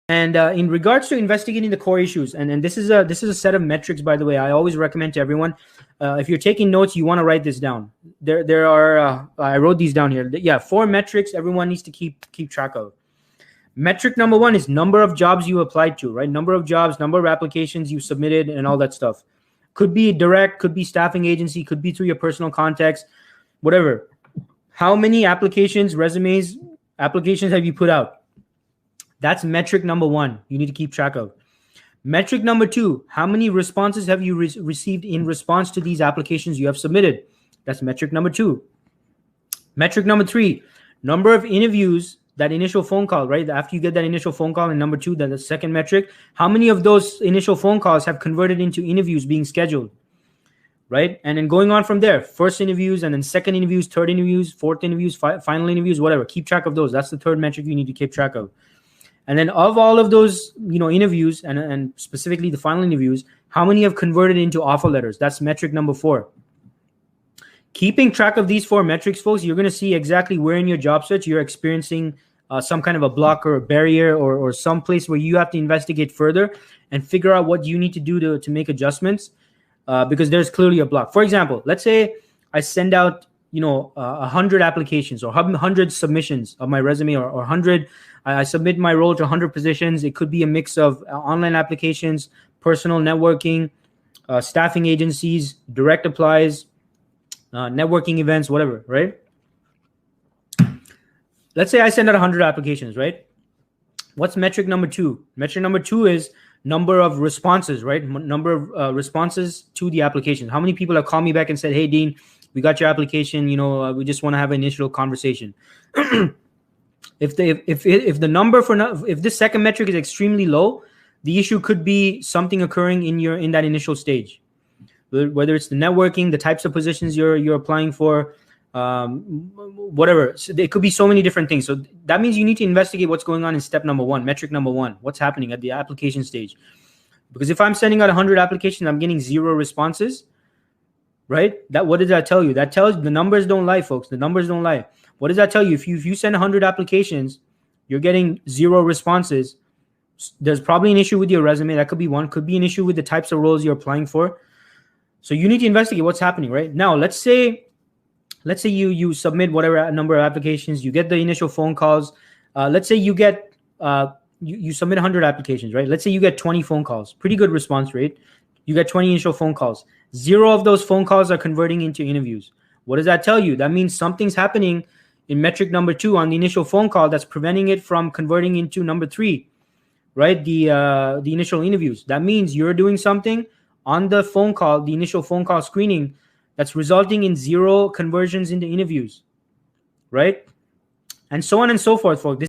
And in regards to investigating the core issues, and this is a set of metrics, by the way, I always recommend to everyone. If you're taking notes, you want to write this down. There are I wrote these down here. Yeah, 4 metrics everyone needs to keep track of. Metric number 1 is number of jobs you applied to, right? Number of jobs, number of applications you submitted, and all that stuff. Could be direct, could be staffing agency, could be through your personal contacts, whatever. How many applications have you put out? That's metric number 1 you need to keep track of. Metric number 2, how many responses have you received in response to these applications you have submitted? That's metric number 2. Metric number 3, number of interviews, that initial phone call, right? After you get that initial phone call, and number 2, that's the second metric. How many of those initial phone calls have converted into interviews being scheduled, right? And then going on from there, first interviews, and then second interviews, third interviews, fourth interviews, final interviews, whatever. Keep track of those. That's the third metric you need to keep track of. And then of all of those, interviews, and specifically the final interviews, how many have converted into offer letters? That's metric number 4. Keeping track of these 4 metrics, folks, you're going to see exactly where in your job search you're experiencing some kind of a block or a barrier, or some place where you have to investigate further and figure out what you need to do to make adjustments, because there's clearly a block. For example, let's say I send out 100 applications or 100 submissions of my resume, or 100. I submit my role to 100 positions. It could be a mix of online applications, personal networking, staffing agencies, direct applies, networking events, whatever, right? Let's say I send out 100 applications, right? What's metric number 2? Metric number 2 is number of responses, right? Number of responses to the application. How many people have called me back and said, "Hey, Dean, we got your application. We just want to have an initial conversation." If this second metric is extremely low, the issue could be something occurring in that initial stage, whether it's the networking, the types of positions you're applying for, whatever. So there could be so many different things. So that means you need to investigate what's going on in step number 1, metric number 1. What's happening at the application stage? Because if I'm sending out 100 applications, I'm getting 0 responses, right? What does that tell you? That tells the numbers don't lie, folks. The numbers don't lie. What does that tell you? If you send 100 applications, you're getting 0 responses. There's probably an issue with your resume. That could be one. Could be an issue with the types of roles you're applying for. So you need to investigate what's happening, right? Now, let's say you submit whatever number of applications, you get the initial phone calls. Let's say you get you submit 100 applications, right? Let's say you get 20 phone calls. Pretty good response rate. You get 20 initial phone calls. 0 of those phone calls are converting into interviews. What does that tell you? That means something's happening in metric number 2 on the initial phone call that's preventing it from converting into number 3, right? The initial interviews. That means you're doing something on the phone call, the initial phone call screening, that's resulting in 0 conversions into interviews, right? And so on and so forth, folks.